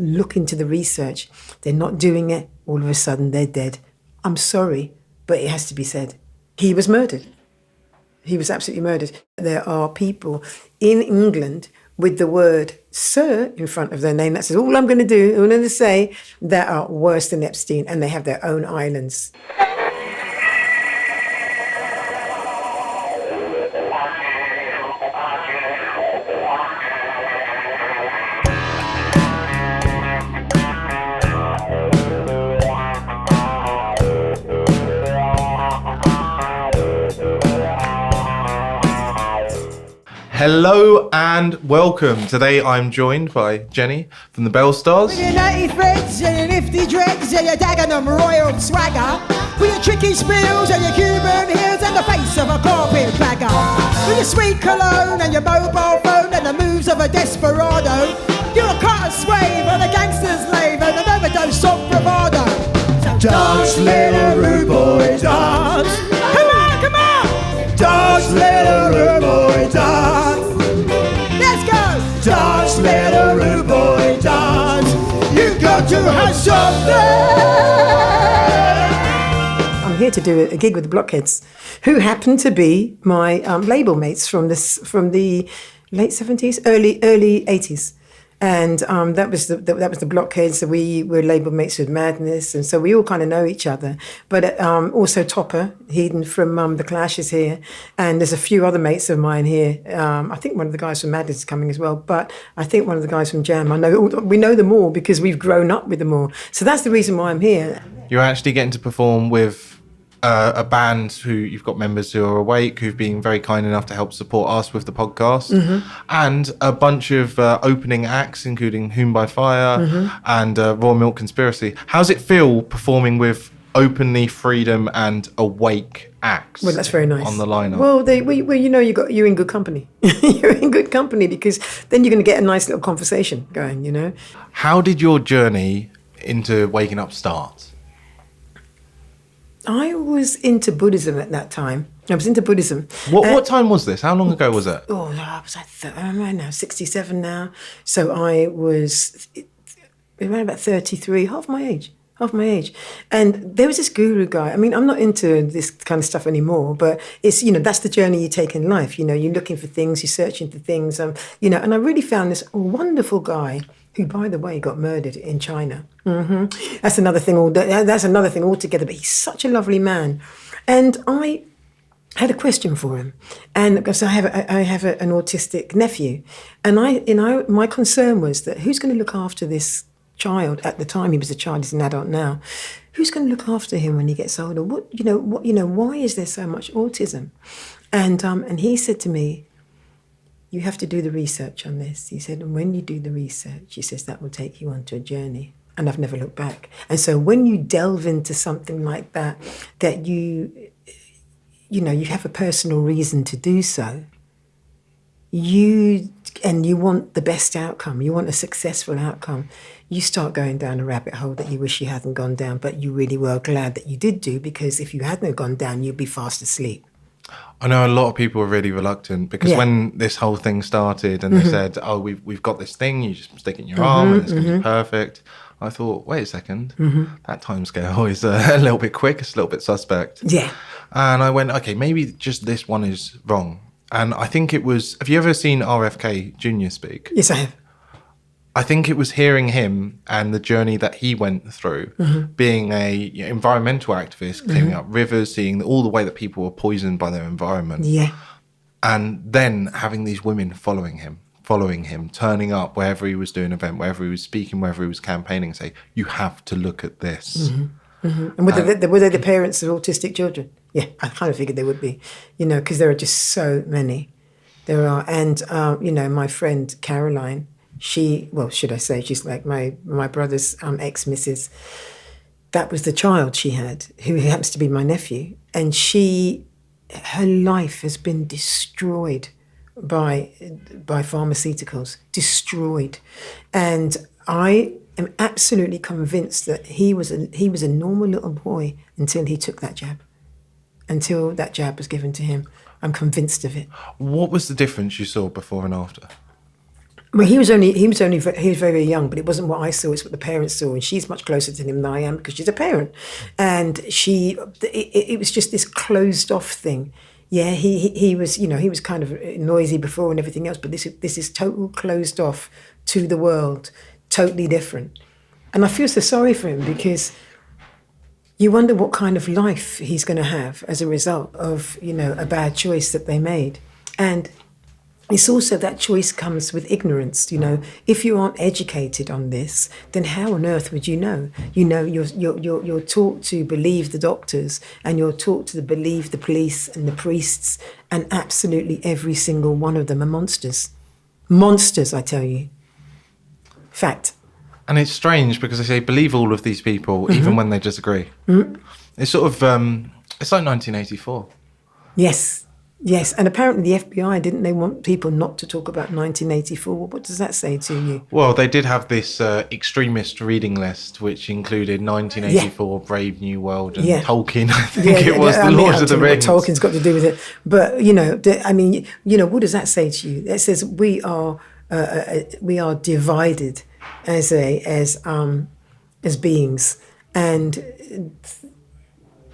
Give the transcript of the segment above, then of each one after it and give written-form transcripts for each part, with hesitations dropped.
look into the research, they're not doing it, all of a sudden they're dead. I'm sorry, but it has to be said. He was murdered. He was absolutely murdered. There are people in England with the word sir in front of their name. That's all I'm going to do, all I'm going to say, that are worse than Epstein, and they have their own islands. Hello and welcome. Today I'm joined by Jennie from the Belle Stars. With your nutty threads and your nifty dreads and your Dagenham royal swagger, with your tricky spills and your Cuban heels and the face of a carpetbagger, with your sweet cologne and your mobile phone and the moves of a desperado, you're a cutter slave and a gangster's slave and an overdose of bravado. So dance, little rude boy, dance. Come on, come on. Dance, little rude boy, dance. Let's go. Dance, little rude boy, dance. You got to have something. I'm here to do a gig with the Blockheads, who happen to be my label mates from the late 70s, early 80s. And that was the Blockheads. So we were label mates with Madness, and so we all kind of know each other. But also Topper Headon from The Clash is here, and there's a few other mates of mine here. I think one of the guys from Madness is coming as well, but I think one of the guys from Jam. We know them all because we've grown up with them all. So that's the reason why I'm here. You're actually getting to perform with a band who you've got members who are awake, who've been very kind enough to help support us with the podcast, and a bunch of opening acts, including Whom by Fire and Raw Milk Conspiracy. How's it feel performing with openly freedom and awake acts? Well, that's very nice. On the lineup. Well, you know, you're in good company. You're in good company because then you're going to get a nice little conversation going. You know. How did your journey into waking up start? I was into Buddhism at that time. I was into Buddhism. What time was this? How long ago was it? Oh, no, I was I'm now 67 now. So I was around about 33, half my age. And there was this guru guy. I mean, I'm not into this kind of stuff anymore, but it's, you know, that's the journey you take in life. You know, you're looking for things, you're searching for things, you know, and I really found this wonderful guy who, by the way, got murdered in China. That's another thing altogether, but he's such a lovely man. And I had a question for him, and because I have an autistic nephew, and my concern was that who's going to look after this child? At the time he was a child, he's an adult now. Who's going to look after him when he gets older? Why is there so much autism? And he said to me, you have to do the research on this. He said, and when you do the research, he says, that will take you onto a journey. And I've never looked back. And so when you delve into something like that you have a personal reason to do so, you want the best outcome, you want a successful outcome, you start going down a rabbit hole that you wish you hadn't gone down, but you really were glad that you did do, because if you hadn't gone down, you'd be fast asleep. I know a lot of people are really reluctant because when this whole thing started and they said, oh, we've got this thing, you just stick it in your arm and it's going to be perfect. I thought, wait a second, that timescale is a little bit quick, it's a little bit suspect. Yeah. And I went, okay, maybe just this one is wrong. And I think it was, have you ever seen RFK Jr. speak? Yes, I have. I think it was hearing him and the journey that he went through, being a environmental activist, cleaning up rivers, seeing all the way that people were poisoned by their environment. Yeah. And then having these women following him, turning up wherever he was doing an event, wherever he was speaking, wherever he was campaigning, say, you have to look at this. And were they the parents of autistic children? Yeah, I kind of figured they would be, because there are just so many. There are. And, my friend Caroline, she's like my brother's ex-missus. That was the child she had, who happens to be my nephew. And her life has been destroyed by pharmaceuticals, destroyed. And I am absolutely convinced that he was a normal little boy until he took that jab, until that jab was given to him. I'm convinced of it. What was the difference you saw before and after? Well, he was very, very young, but it wasn't what I saw. It's what the parents saw, and she's much closer to him than I am because she's a parent, and it was just this closed off thing. Yeah, he was, he was kind of noisy before and everything else, but this is total closed off to the world, totally different, and I feel so sorry for him because you wonder what kind of life he's going to have as a result of a bad choice that they made, and. It's also that choice comes with ignorance. If you aren't educated on this, then how on earth would you know? You're taught to believe the doctors, and you're taught to believe the police and the priests, and absolutely every single one of them are monsters. Monsters, I tell you. Fact. And it's strange because they say believe all of these people, even when they disagree. Mm-hmm. It's sort of, it's like 1984. Yes, and apparently the FBI, didn't they want people not to talk about 1984? What does that say to you? Well, they did have this extremist reading list, which included 1984, Brave New World, and Tolkien, I think it was, the Lord of the Rings. What Tolkien's got to do with it. But, what does that say to you? It says we are divided as beings, and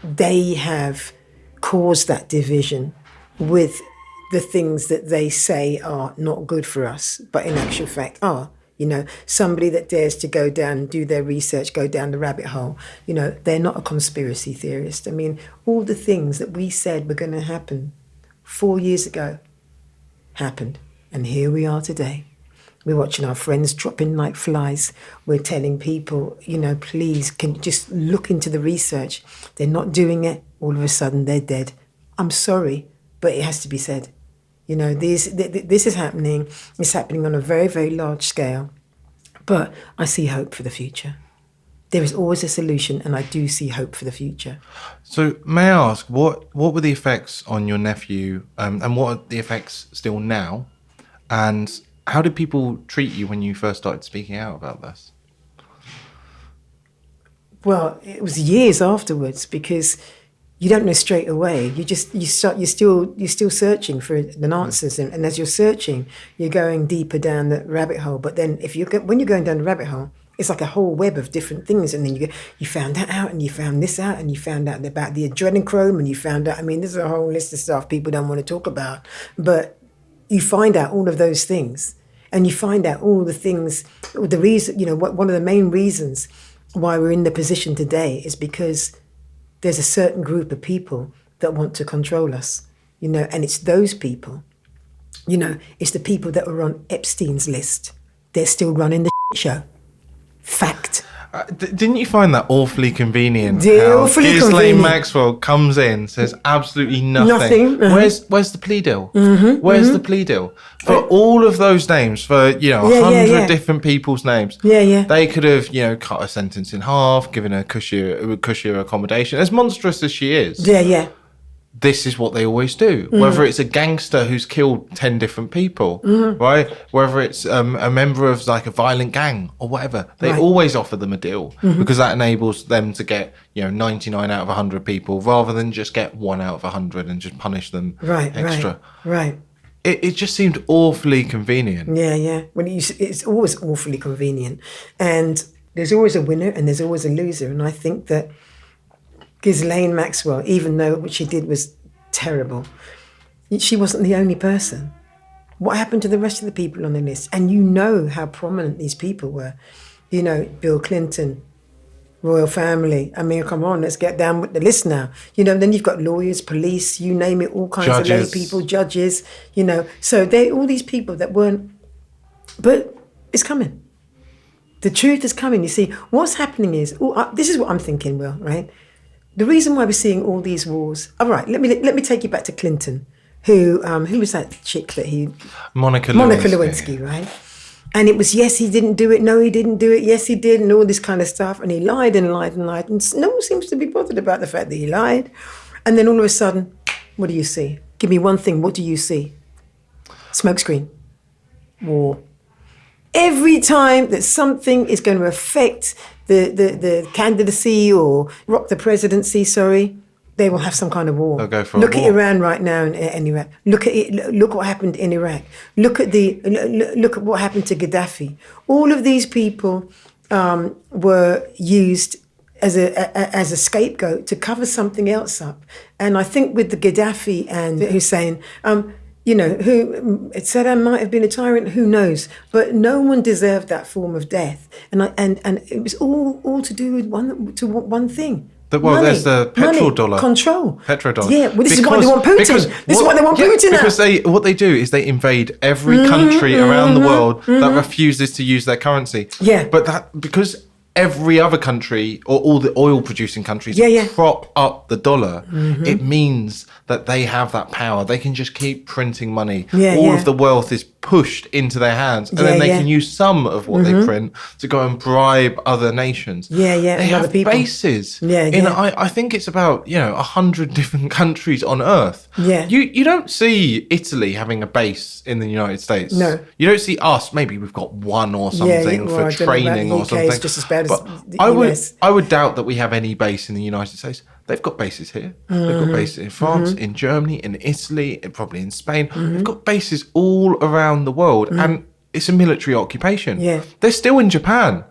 they have caused that division with the things that they say are not good for us, but in actual fact are. Somebody that dares to go down and do their research, go down the rabbit hole, they're not a conspiracy theorist. I mean, all the things that we said were going to happen 4 years ago happened. And here we are today. We're watching our friends dropping like flies. We're telling people, please, can just look into the research. They're not doing it. All of a sudden, they're dead. I'm sorry, but it has to be said. This is happening. It's happening on a very, very large scale. But I see hope for the future. There is always a solution, and I do see hope for the future. So may I ask, what were the effects on your nephew, and what are the effects still now? And how did people treat you when you first started speaking out about this? Well, it was years afterwards because you don't know straight away. You're still searching for the answers, and as you're searching, you're going deeper down the rabbit hole. But then when you're going down the rabbit hole, it's like a whole web of different things, and then you found that out, and you found this out, and you found out about the adrenochrome, and you found out. I mean, there's a whole list of stuff people don't want to talk about, but you find out all of those things, and you find out all the things. The reason, one of the main reasons why we're in the position today is because there's a certain group of people that want to control us, and it's those people, it's the people that were on Epstein's list. They're still running the show. Fact. Didn't you find that awfully convenient? Ghislaine Maxwell comes in, says absolutely nothing. Uh-huh. Where's the plea deal? Mm-hmm, Where's the plea deal? For all of those names, for 100 different people's names. They could have cut a sentence in half, given a cushier accommodation. As monstrous as she is. This is what they always do. Mm-hmm. Whether it's a gangster who's killed 10 different people, right? Whether it's a member of like a violent gang or whatever, they always offer them a deal because that enables them to get 99 out of 100 people rather than just get 1 out of 100 and just punish them extra. Right. It just seemed awfully convenient. Yeah. It's always awfully convenient, and there's always a winner and there's always a loser, and I think that Ghislaine Maxwell, even though what she did was terrible, she wasn't the only person. What happened to the rest of the people on the list? And how prominent these people were. Bill Clinton, royal family. I mean, come on, let's get down with the list now. Then you've got lawyers, police, you name it, all kinds of lay people, judges, So all these people that weren't, but it's coming. The truth is coming. You see, what's happening is, this is what I'm thinking, Will, right? The reason why we're seeing all these wars. All right, let me take you back to Clinton, who was that chick that Monica Lewinsky, right? And it was yes, he didn't do it. No, he didn't do it. Yes, he did, and all this kind of stuff. And he lied and lied and lied, and no one seems to be bothered about the fact that he lied. And then all of a sudden, what do you see? Give me one thing. What do you see? Smokescreen. War. Every time that something is going to affect the candidacy or rock the presidency, they will have some kind of war. They'll go for a Look at war. Iran right now in Iraq. Look at it. Look what happened in Iraq. Look at what happened to Gaddafi. All of these people were used as a scapegoat to cover something else up. And I think with the Gaddafi and Hussein, who Saddam might have been a tyrant, who knows? But no one deserved that form of death. And it was all to do with one thing. Well, there's the petrodollar. Control. Petrodollar. Yeah, well, this is why they want Putin. This is why they want Putin now. Because what they do is they invade every country around the world that refuses to use their currency. Yeah. But because every other country, or all the oil-producing countries, prop up the dollar, it means that they have that power. They can just keep printing money. All of the wealth is pushed into their hands, and then they can use some of what they print to go and bribe other nations. They have other people. bases. I think it's about 100 different countries on Earth. You don't see Italy having a base in the United States. No. You don't see us. Maybe we've got one or something for training or something. It's just as bad but as the US. I would doubt that we have any base in the United States. They've got bases here. They've got bases in France, in Germany, in Italy, and probably in Spain. They've got bases all around the world, and it's a military occupation. They're still in Japan.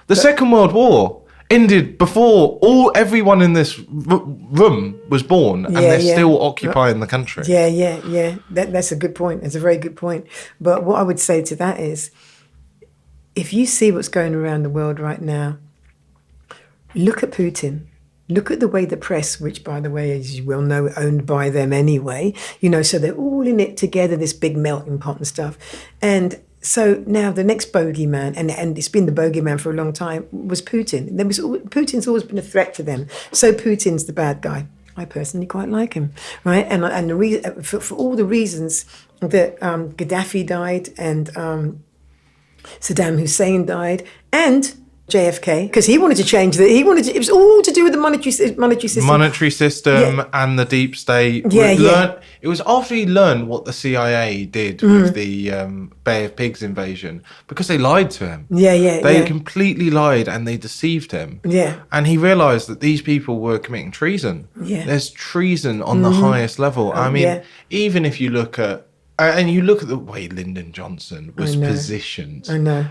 The Second World War ended before everyone in this room was born, and they're still occupying the country. That's a good point. It's a very good point. But what I would say to that is, if you see what's going around the world right now, look at Putin. Look at the way the press, which, by the way, as you well know, owned by them anyway, so they're all in it together, this big melting pot and stuff. And so now the next bogeyman, and it's been the bogeyman for a long time, was Putin. Putin's always been a threat to them. So Putin's the bad guy. I personally quite like him, right? And the reason, for all the reasons that Gaddafi died and Saddam Hussein died, and JFK, because he wanted to change it was all to do with the monetary system. Monetary system and the deep state. It was after he learned what the CIA did with the Bay of Pigs invasion, because they lied to him. They completely lied and they deceived him. And he realised that these people were committing treason. There's treason on the highest level. I mean, even if you look at the way Lyndon Johnson was positioned. I know.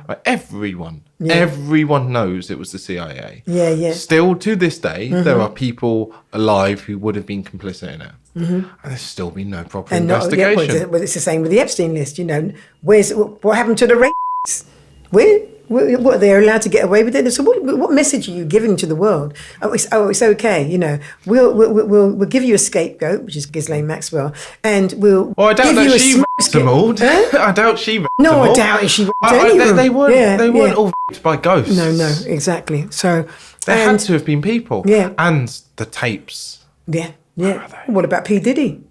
Everyone knows it was the CIA. Still to this day, there are people alive who would have been complicit in it. And there's still been no proper investigation. Well, it's the same with the Epstein list. What happened to the rapists? What, they're allowed to get away with it? So what message are you giving to the world? It's okay. We'll give you a scapegoat, which is Ghislaine Maxwell, and we'll. Well, I doubt that she raped them all. I doubt she raped them all. No, I doubt she raped any of them. They weren't all raped by ghosts. No, exactly. So there had to have been people. And the tapes. What about P. Diddy?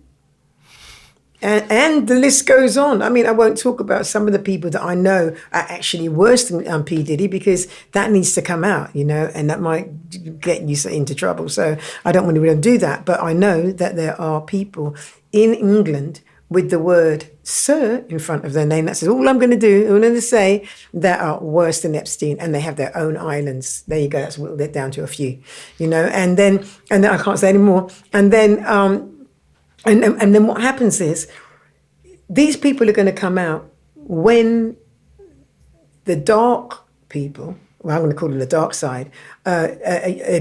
And the list goes on. I mean, I won't talk about some of the people that I know are actually worse than P. Diddy, because that needs to come out, and that might get you into trouble. So I don't want to really do that. But I know that there are people in England with the word "sir" in front of their name. That's all I'm going to do. I'm going to say that are worse than Epstein, and they have their own islands. There you go. That's whittled it down to a few, and then I can't say any more. And then. And then what happens is, these people are going to come out when the dark people, well, I'm going to call them the dark side, are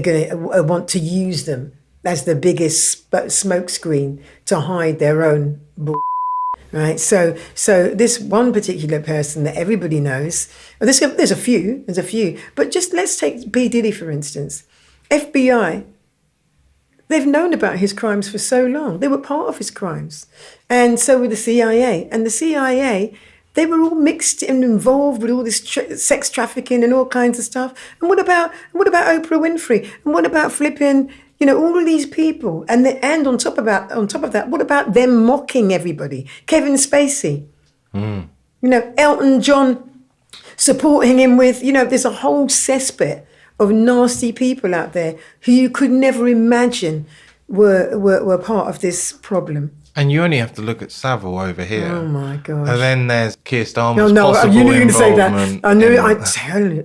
going to want to use them as the biggest smokescreen to hide their own bull. Right, so this one particular person that everybody knows, there's a few, but just let's take P. Diddy for instance. FBI. They've known about his crimes for so long. They were part of his crimes. And so were the CIA. And the CIA, they were all mixed and involved with all this sex trafficking and all kinds of stuff. And what about Oprah Winfrey? And what about flipping, all of these people? And on top of that, what about them mocking everybody? Kevin Spacey, Elton John supporting him with, there's a whole cesspit of nasty people out there who you could never imagine were part of this problem. And you only have to look at Savile over here. Oh my gosh! And then there's Keir Starmer's No, possible you knew you were going to say that. involvement I knew it. I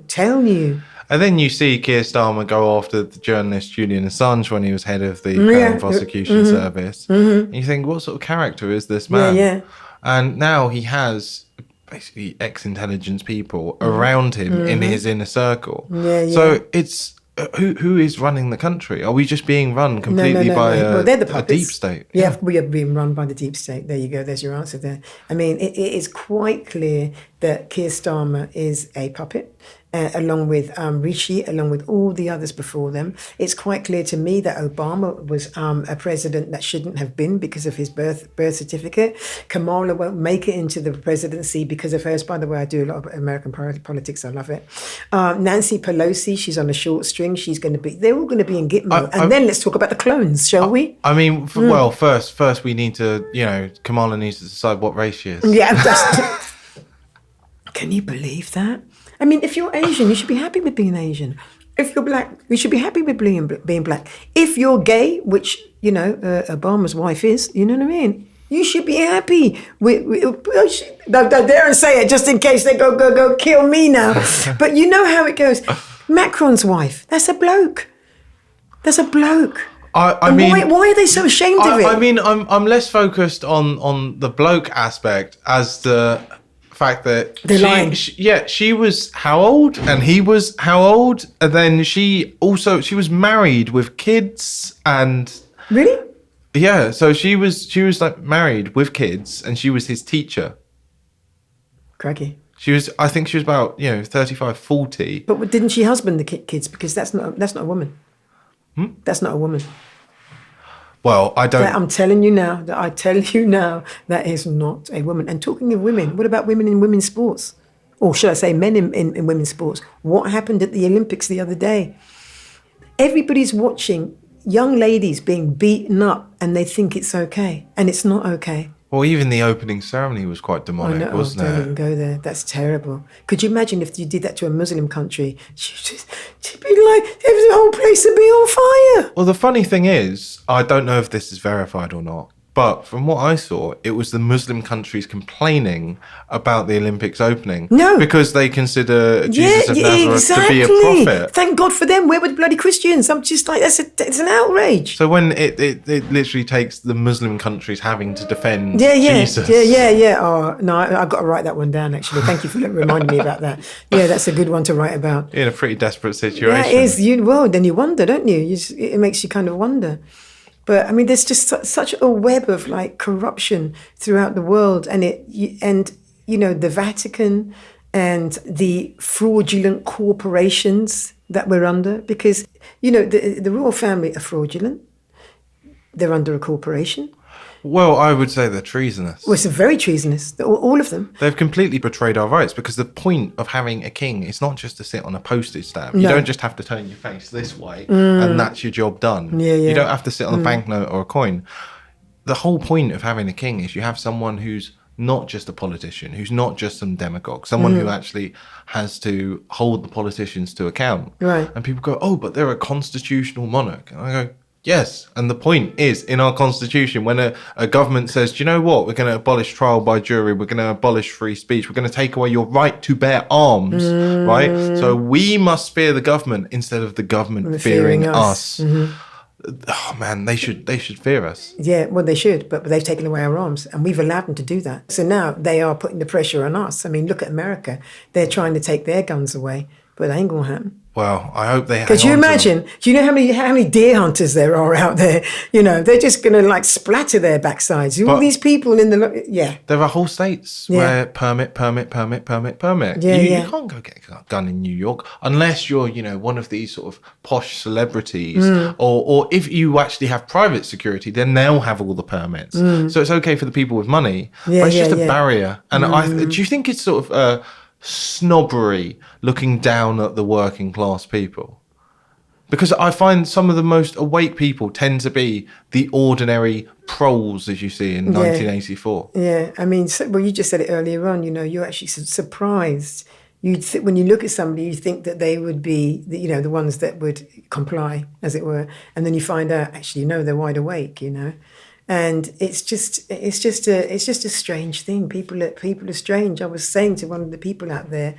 tell you. And then you see Keir Starmer go after the journalist Julian Assange when he was head of the Crown Prosecution Service. And you think, what sort of character is this man? Yeah. And now he has basically ex-intelligence people around him in his inner circle. So it's who is running the country? Are we just being run completely by they're the a puppets. deep state? Yeah, we are being run by the deep state. There you go. There's your answer there. I mean, it is quite clear that Keir Starmer is a puppet. Along with Rishi, along with all the others before them. It's quite clear to me that Obama was a president that shouldn't have been because of his birth certificate. Kamala won't make it into the presidency because of hers. By the way, I do a lot of American politics. I love it. Nancy Pelosi, she's on a short string. They're all going to be in Gitmo. And then let's talk about the clones, shall we? I mean, well, first we need to, Kamala needs to decide what race she is. Yeah, can you believe that? I mean, if you're Asian, you should be happy with being Asian. If you're black, you should be happy with being black. If you're gay, which, Obama's wife is, you know what I mean? You should be happy with don't dare and say it just in case they go kill me now. But you know how it goes. Macron's wife, that's a bloke. I mean, why are they so ashamed of it? I mean, I'm less focused on the bloke aspect as the fact that she was how old and he was how old, and then she was married with kids and really so she was like married with kids and she was his teacher. Craggy. I think she was about 35, 40. But didn't she husband the kids? Because that's not a woman. That's not a woman. Well, I don't. I'm telling you now that is not a woman. And talking of women, what about women in women's sports? Or should I say men in women's sports? What happened at the Olympics the other day? Everybody's watching young ladies being beaten up and they think it's okay. And it's not okay. Well, even the opening ceremony was quite demonic, wasn't it? Don't even go there. That's terrible. Could you imagine if you did that to a Muslim country? She'd be like, the whole place would be on fire. Well, the funny thing is, I don't know if this is verified or not, but from what I saw, it was the Muslim countries complaining about the Olympics opening. No. Because they consider Jesus of Nazareth to be a prophet. Thank God for them. Where were the bloody Christians? I'm just like, it's an outrage. So when it literally takes the Muslim countries having to defend Jesus. Yeah. Oh, no, I've got to write that one down, actually. Thank you for reminding me about that. Yeah, that's a good one to write about. In a pretty desperate situation. Yeah, it is. Then you wonder, don't you? It makes you kind of wonder. But I mean, there's just such a web of like corruption throughout the world, and the Vatican and the fraudulent corporations that we're under, because the royal family are fraudulent. They're under a corporation. Well, I would say they're treasonous. Well, it's very treasonous, all of them. They've completely betrayed our rights, because the point of having a king is not just to sit on a postage stamp. No. You don't just have to turn your face this way and that's your job done. Yeah. You don't have to sit on a banknote or a coin. The whole point of having a king is you have someone who's not just a politician, who's not just some demagogue, someone who actually has to hold the politicians to account. Right. And people go, oh, but they're a constitutional monarch. And I go, yes, and the point is, in our constitution, when a government says, do you know what, we're going to abolish trial by jury, we're going to abolish free speech, we're going to take away your right to bear arms, right? So we must fear the government instead of the government fearing us. Oh man, they should fear us. Yeah, well they should, but they've taken away our arms and we've allowed them to do that. So now they are putting the pressure on us. I mean, look at America. They're trying to take their guns away, but it ain't going to happen. Well, I hope they. Could you imagine? Do you know how many deer hunters there are out there? They're just going to like splatter their backsides. All these people in the There are whole states where permit. You can't go get a gun in New York unless you're one of these sort of posh celebrities, or if you actually have private security, then they'll have all the permits. So it's okay for the people with money, but it's just a barrier. And do you think it's sort of snobbery looking down at the working class people? Because I find some of the most awake people tend to be the ordinary proles, as you see in 1984. Yeah, I mean, you just said it earlier on, you're actually surprised. When you look at somebody, you think that they would be, the ones that would comply, as it were. And then you find out, actually, they're wide awake, And it's just a strange thing. People are strange. I was saying to one of the people out there,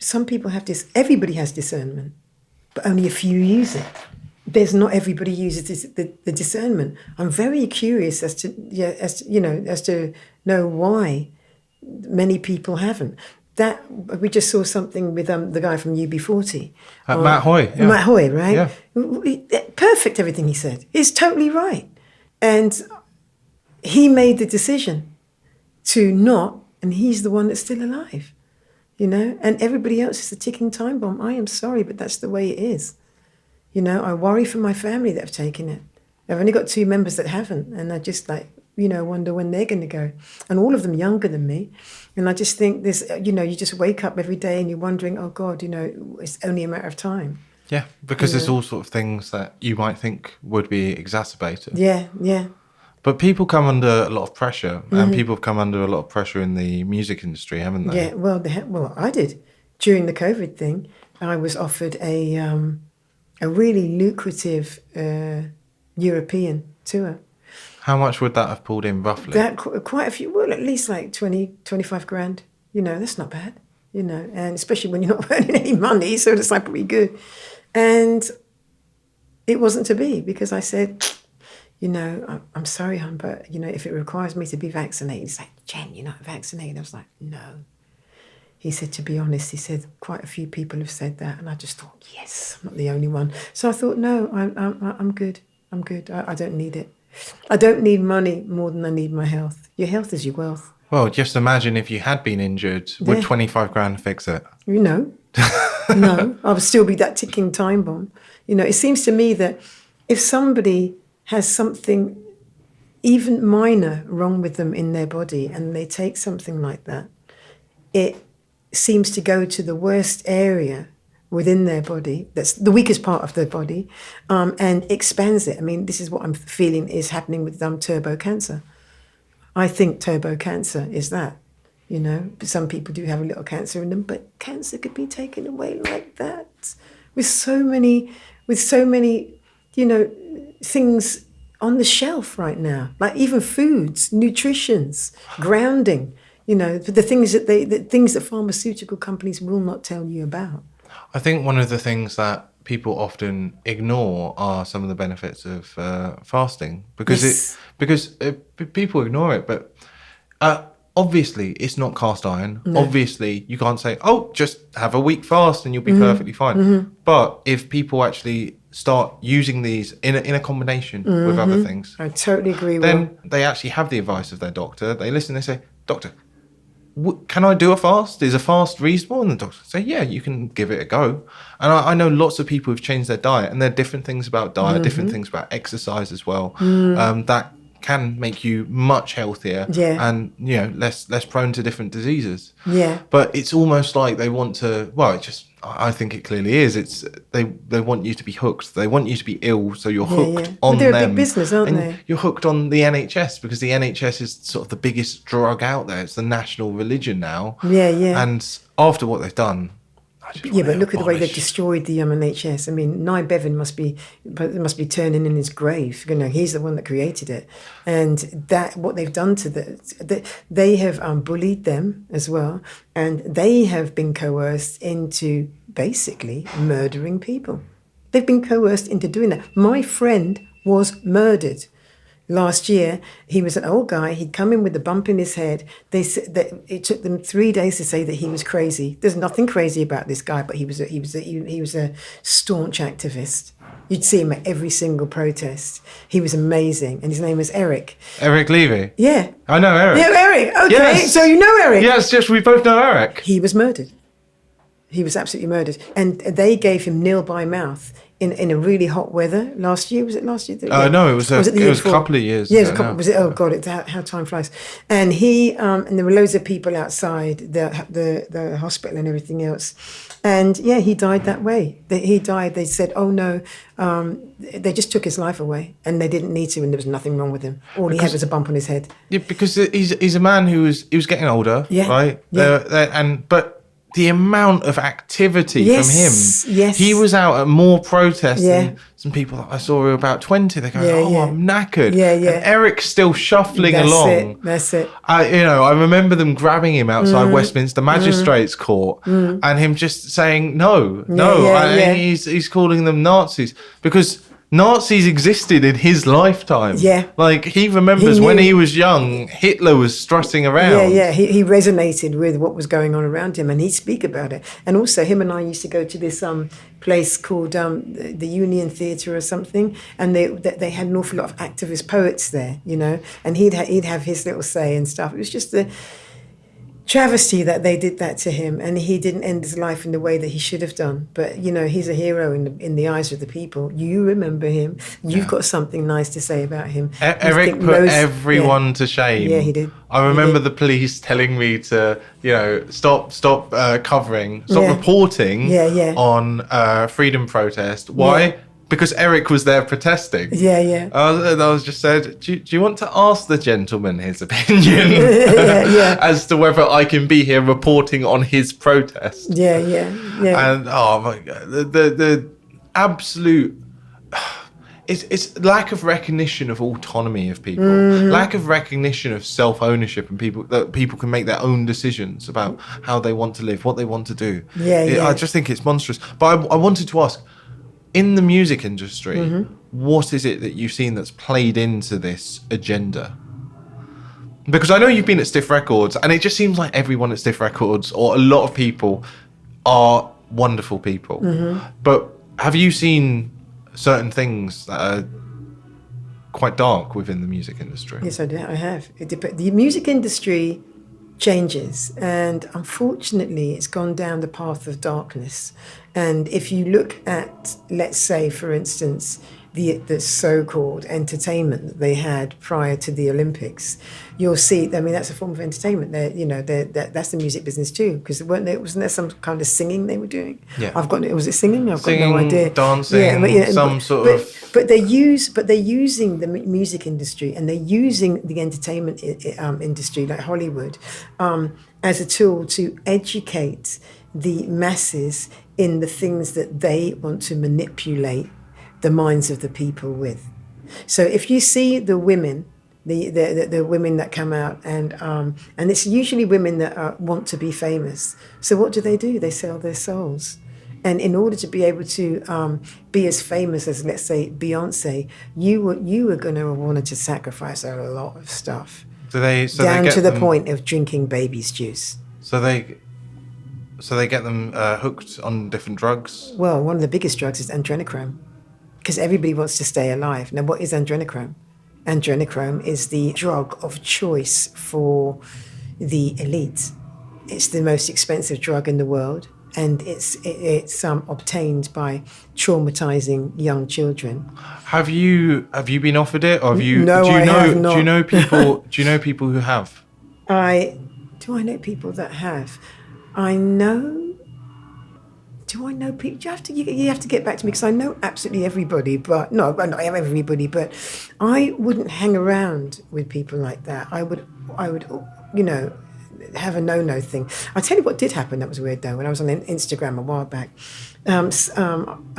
some people have this. Everybody has discernment, but only a few use it. There's not everybody uses the discernment. I'm very curious as to know why many people haven't. That we just saw something with the guy from UB40, Matt Hoy. Yeah. Matt Hoy, right? Yeah. Perfect. Everything he said. He's totally right, and he made the decision to not, and he's the one that's still alive, And everybody else is a ticking time bomb. I am sorry, but that's the way it is. I worry for my family that have taken it. I've only got 2 members that haven't, and I just wonder when they're going to go. And all of them younger than me. And I just think this, you just wake up every day and you're wondering, oh God, it's only a matter of time. Yeah, because there's all sort of things that you might think would be exacerbated. Yeah, yeah. But people come under a lot of pressure, and people have come under a lot of pressure in the music industry, haven't they? Yeah, well, I did. During the COVID thing, I was offered a really lucrative European tour. How much would that have pulled in roughly? That quite a few, well, at least like 20, 25 grand. That's not bad, and especially when you're not earning any money, so it's like pretty good. And it wasn't to be, because I said, I'm sorry, hon, but, if it requires me to be vaccinated, he's like, Jen, you're not vaccinated. I was like, no. He said, to be honest, quite a few people have said that. And I just thought, yes, I'm not the only one. So I thought, no, I'm good. I'm good. I don't need it. I don't need money more than I need my health. Your health is your wealth. Well, just imagine if you had been injured, would 25 grand fix it? No, I would still be that ticking time bomb. It seems to me that if somebody has something even minor wrong with them in their body and they take something like that, it seems to go to the worst area within their body, that's the weakest part of their body, and expands it. I mean, this is what I'm feeling is happening with turbo cancer. I think turbo cancer is that, But some people do have a little cancer in them, but cancer could be taken away like that. With so many, things on the shelf right now, like even foods, nutritions, grounding, the things that pharmaceutical companies will not tell you about. I think one of the things that people often ignore are some of the benefits of fasting, because people ignore it. But obviously, it's not cast iron. No. Obviously, you can't say, "Oh, just have a week fast and you'll be perfectly fine." Mm-hmm. But if people actually start using these in a combination with other things, I totally agree. Then they actually have the advice of their doctor. They listen. They say, "Doctor, can I do a fast? Is a fast reasonable?" And the doctor say, "Yeah, you can give it a go." And I know lots of people who've changed their diet, and there are different things about diet, different things about exercise as well, that can make you much healthier and less prone to different diseases. Yeah. But it's almost like they want to. Well, I think it clearly is. It's they want you to be hooked. They want you to be ill, so you're hooked on them. They're a big business, aren't they? You're hooked on the NHS because the NHS is sort of the biggest drug out there. It's the national religion now. Yeah, yeah. And after what they've done, but look at the way they've destroyed the NHS. I mean, Nye Bevan must be turning in his grave. He's the one that created it, and that what they've done to they have bullied them as well, and they have been coerced into basically murdering people. They've been coerced into doing that. My friend was murdered. Last year, he was an old guy. He'd come in with a bump in his head. They said that it took them 3 days to say that he was crazy. There's nothing crazy about this guy, but he was a staunch activist. You'd see him at every single protest. He was amazing, and his name was Eric. Eric Levy. Yeah, I know Eric. Yeah, Eric. Okay, yes. So you know Eric. Yes, just we both know Eric. He was murdered. He was absolutely murdered, and they gave him nil by mouth. In a really hot weather last year. Was it last year? No, it was a couple of years. Yeah, it was a couple. Was it? Oh God, how time flies. And he and there were loads of people outside the hospital and everything else. And he died that way. He died. They said, "Oh no," they just took his life away, and they didn't need to, and there was nothing wrong with him. All he had was a bump on his head. Yeah, because he's a man he was getting older, right? Yeah. But the amount of activity from him. Yes. He was out at more protests Yeah. than some people that I saw who were about 20. They're going, Yeah. I'm knackered. Yeah, yeah. And Eric's still shuffling along. That's it. I remember them grabbing him outside Westminster Magistrates Court and him just saying, no. He's calling them Nazis because Nazis existed in his lifetime. Yeah. Like, he remembers when he was young, Hitler was strutting around. Yeah. He resonated with what was going on around him, and he'd speak about it. And also, him and I used to go to this place called the Union Theatre or something, and they had an awful lot of activist poets there, you know, and he'd have his little say and stuff. It was just the travesty that they did that to him, and he didn't end his life in the way that he should have done. But you know, he's a hero in the eyes of the people. You remember him. You've got something nice to say about him. Eric put everyone to shame. Yeah, he did. I remember the police telling me to, stop covering, reporting on freedom protest. Why? Yeah. Because Eric was there protesting. Yeah. I was just said, do you want to ask the gentleman his opinion as to whether I can be here reporting on his protest? Yeah. And oh my God, the absolute, it's lack of recognition of autonomy of people, lack of recognition of self-ownership, and that people can make their own decisions about how they want to live, what they want to do. I just think it's monstrous. But I wanted to ask, in the music industry, what is it that you've seen that's played into this agenda? Because I know you've been at Stiff Records, and it just seems like everyone at Stiff Records, or a lot of people, are wonderful people. But have you seen certain things that are quite dark within the music industry? Yes, I have. The music industry changes, and unfortunately it's gone down the path of darkness. And if you look at, let's say, for instance, the so-called entertainment that they had prior to the Olympics, you'll see, I mean, that's a form of entertainment. That's the music business too, because wasn't there some kind of singing they were doing? Yeah. Was it singing? I've got no idea. Dancing, but they're using the music industry, and they're using the entertainment industry, like Hollywood, as a tool to educate the masses in the things that they want to manipulate the minds of the people with. So if you see the women, the women that come out, and it's usually women that want to be famous. So what do? They sell their souls. And in order to be able to be as famous as, let's say, Beyonce, you were going to want to sacrifice a lot of stuff. Down to the point of drinking baby's juice. So they get them hooked on different drugs? Well, one of the biggest drugs is adrenochrome, because everybody wants to stay alive. Now, what is adrenochrome? Adrenochrome is the drug of choice for the elite. It's the most expensive drug in the world, and it's obtained by traumatizing young children. Have you been offered it, or have you? No, I have not. Do you know people? Do you know people who have? Do I know people that have? Do I know people? You have to get back to me, because I know absolutely everybody, but not everybody. But I wouldn't hang around with people like that. I would, have a no thing. I'll tell you what did happen. That was weird though. When I was on Instagram a while back, I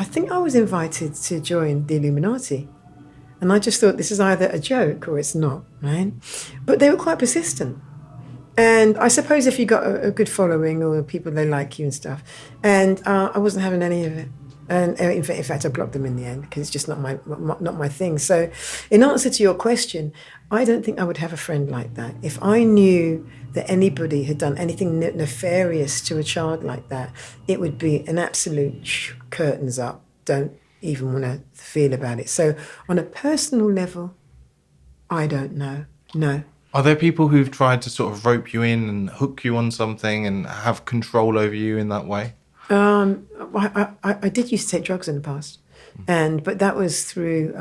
think I was invited to join the Illuminati, and I just thought, this is either a joke or it's not, right? But they were quite persistent. And I suppose if you got a good following, or people, they like you and stuff. And I wasn't having any of it. And in fact, I blocked them in the end, because it's just not my thing. So in answer to your question, I don't think I would have a friend like that. If I knew that anybody had done anything nefarious to a child like that, it would be an absolute curtains up. Don't even want to feel about it. So on a personal level, I don't know. No. Are there people who've tried to sort of rope you in and hook you on something and have control over you in that way? I did used to take drugs in the past, but that was through,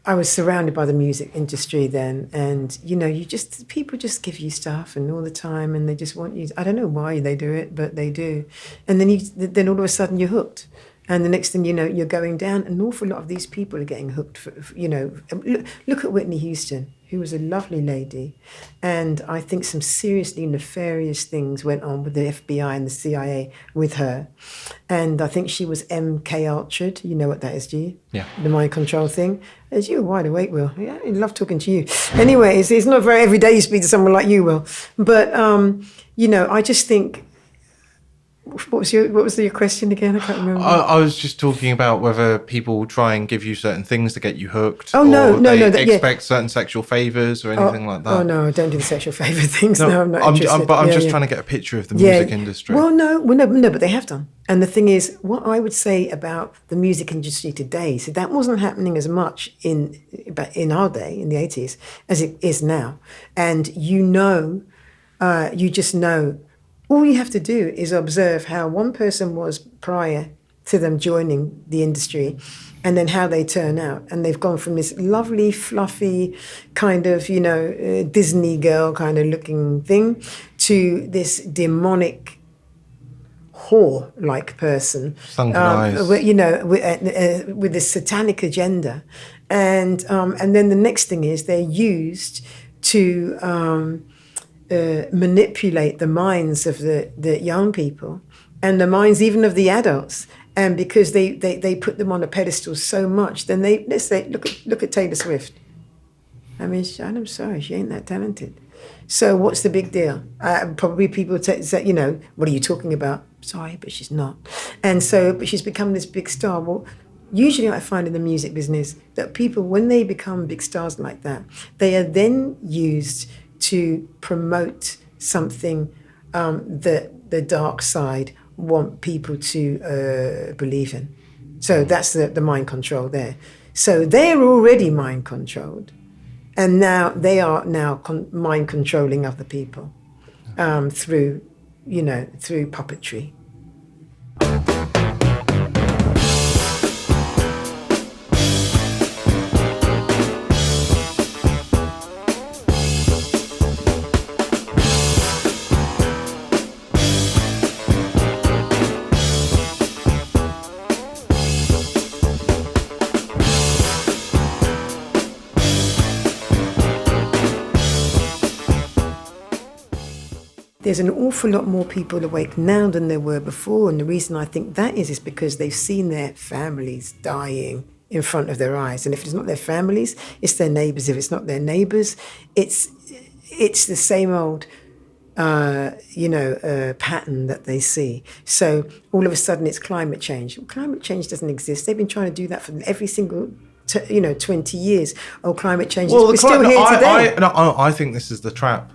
I was surrounded by the music industry then, and people just give you stuff and all the time, and they just want you. I don't know why they do it, but they do, and then all of a sudden you're hooked. And the next thing you know, you're going down. An awful lot of these people are getting hooked for, look at Whitney Houston, who was a lovely lady. And I think some seriously nefarious things went on with the FBI and the CIA with her. And I think she was MK Ultra'd. You know what that is, do you? Yeah. The mind control thing. As you were wide awake, Will. Yeah, I love talking to you. Anyway, it's not very every day you speak to someone like you, Will. But, I just think, what was your question again? I can't remember. I was just talking about whether people try and give you certain things to get you hooked. Oh, no. They expect certain sexual favors or anything like that. Oh, no, I don't do the sexual favor things. No, I'm not interested. I'm just trying to get a picture of the music industry. Well, no, but they have done. And the thing is, what I would say about the music industry today, so that wasn't happening as much in our day, in the 80s, as it is now. And you just know, all you have to do is observe how one person was prior to them joining the industry and then how they turn out. And they've gone from this lovely, fluffy kind of, Disney girl kind of looking thing to this demonic whore-like person. Sunken eyes. With this satanic agenda. And then the next thing is they're used to manipulate the minds of the young people and the minds even of the adults. And because they put them on a pedestal so much, then let's say, look at Taylor Swift. I mean, I'm sorry, she ain't that talented. So what's the big deal? Probably people say, what are you talking about? Sorry, but she's not. And so, but she's become this big star. Well, usually I find in the music business that people, when they become big stars like that, they are then used to promote something that the dark side want people to believe in. So that's the mind control there. So they're already mind controlled, and now they are mind controlling other people through puppetry. There's an awful lot more people awake now than there were before, and the reason I think that is because they've seen their families dying in front of their eyes. And if it's not their families, it's their neighbours. If it's not their neighbours, it's the same old pattern that they see. So all of a sudden it's climate change. Well, climate change doesn't exist. They've been trying to do that for every single 20 years. Oh, climate change. We're still here today. I think this is the trap.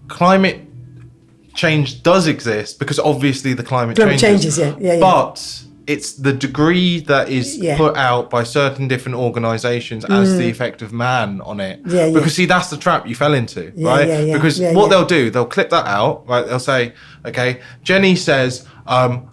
Climate change does exist because obviously the climate changes. Yeah. But it's the degree that is put out by certain different organisations as the effect of man on it. Because see, that's the trap you fell into, right? Because what they'll do, they'll clip that out, right? They'll say, okay, Jenny says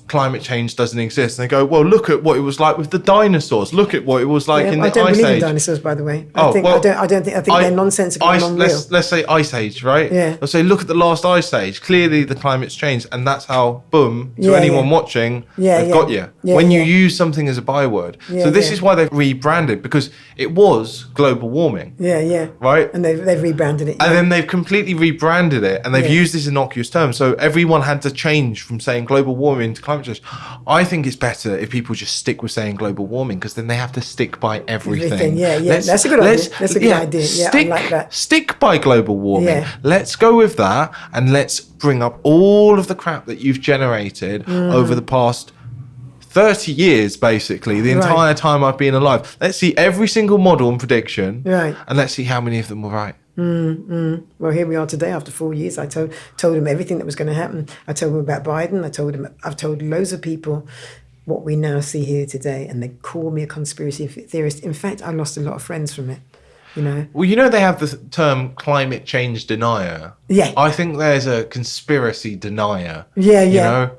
climate change doesn't exist. And they go, well, look at what it was like with the dinosaurs. Look at what it was like in the Ice Age. I don't believe in dinosaurs, by the way. I think they're nonsensical and non-real. Let's say Ice Age, right? Yeah. They'll say, look at the last Ice Age. Clearly the climate's changed, and that's how, boom, to anyone watching, they've got you. When you use something as a byword. So this is why they've rebranded, because it was global warming. Yeah. Right? And they've rebranded it. And then they've completely rebranded it, and they've used this innocuous term. So everyone had to change from saying global warming to climate change. I think it's better if people just stick with saying global warming, because then they have to stick by everything. Yeah. That's a good idea. That's a good idea. Yeah, I like that. Stick by global warming. Yeah. Let's go with that, and let's bring up all of the crap that you've generated over the past 30 years, basically, the entire time I've been alive. Let's see every single model and prediction, and let's see how many of them were right. Well, here we are today after 4 years. I told him everything that was going to happen. I told him about Biden. I've told loads of people what we now see here today, and they call me a conspiracy theorist. In fact, I lost a lot of friends from it. Well, they have the term climate change denier. Yeah. I think there's a conspiracy denier. Yeah.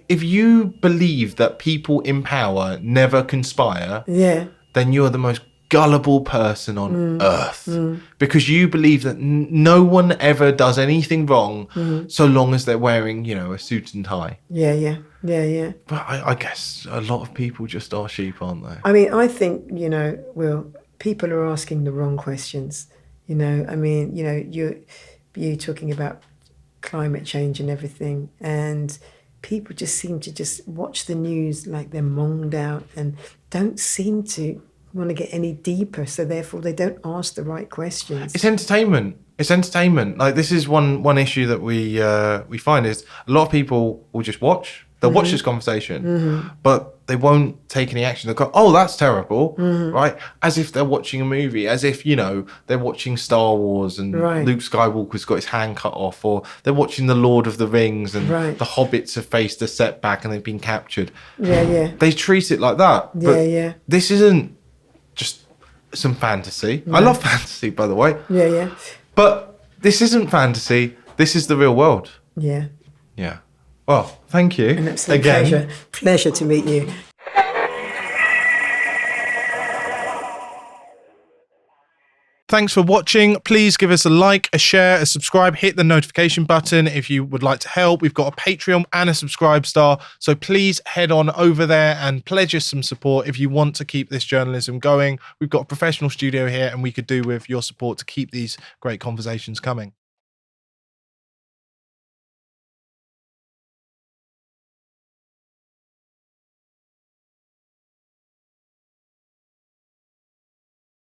If you believe that people in power never conspire, then you're the most gullible person on earth, because you believe that no one ever does anything wrong so long as they're wearing, a suit and tie. Yeah. Yeah, yeah. But I guess a lot of people just are sheep, aren't they? I mean, I think, Will, people are asking the wrong questions. I mean, you're talking about climate change and everything, and people just seem to just watch the news like they're monged out and don't seem to want to get any deeper. So therefore, they don't ask the right questions. It's entertainment. It's entertainment. Like, this is one issue that we find is a lot of people will just watch. They'll watch this conversation, but they won't take any action. They'll go, "Oh, that's terrible," right? As if they're watching a movie, as if, they're watching Star Wars and Luke Skywalker's got his hand cut off, or they're watching The Lord of the Rings and the Hobbits have faced a setback and they've been captured. Yeah, yeah. They treat it like that. Yeah, but yeah. This isn't just some fantasy. I love fantasy, by the way. Yeah, yeah. But this isn't fantasy. This is the real world. Yeah. Yeah. Well, thank you. An absolute again. Pleasure to meet you. Thanks for watching. Please give us a like, a share, a subscribe, hit the notification button if you would like to help. We've got a Patreon and a Subscribe Star, so please head on over there and pledge us some support if you want to keep this journalism going. We've got a professional studio here and we could do with your support to keep these great conversations coming.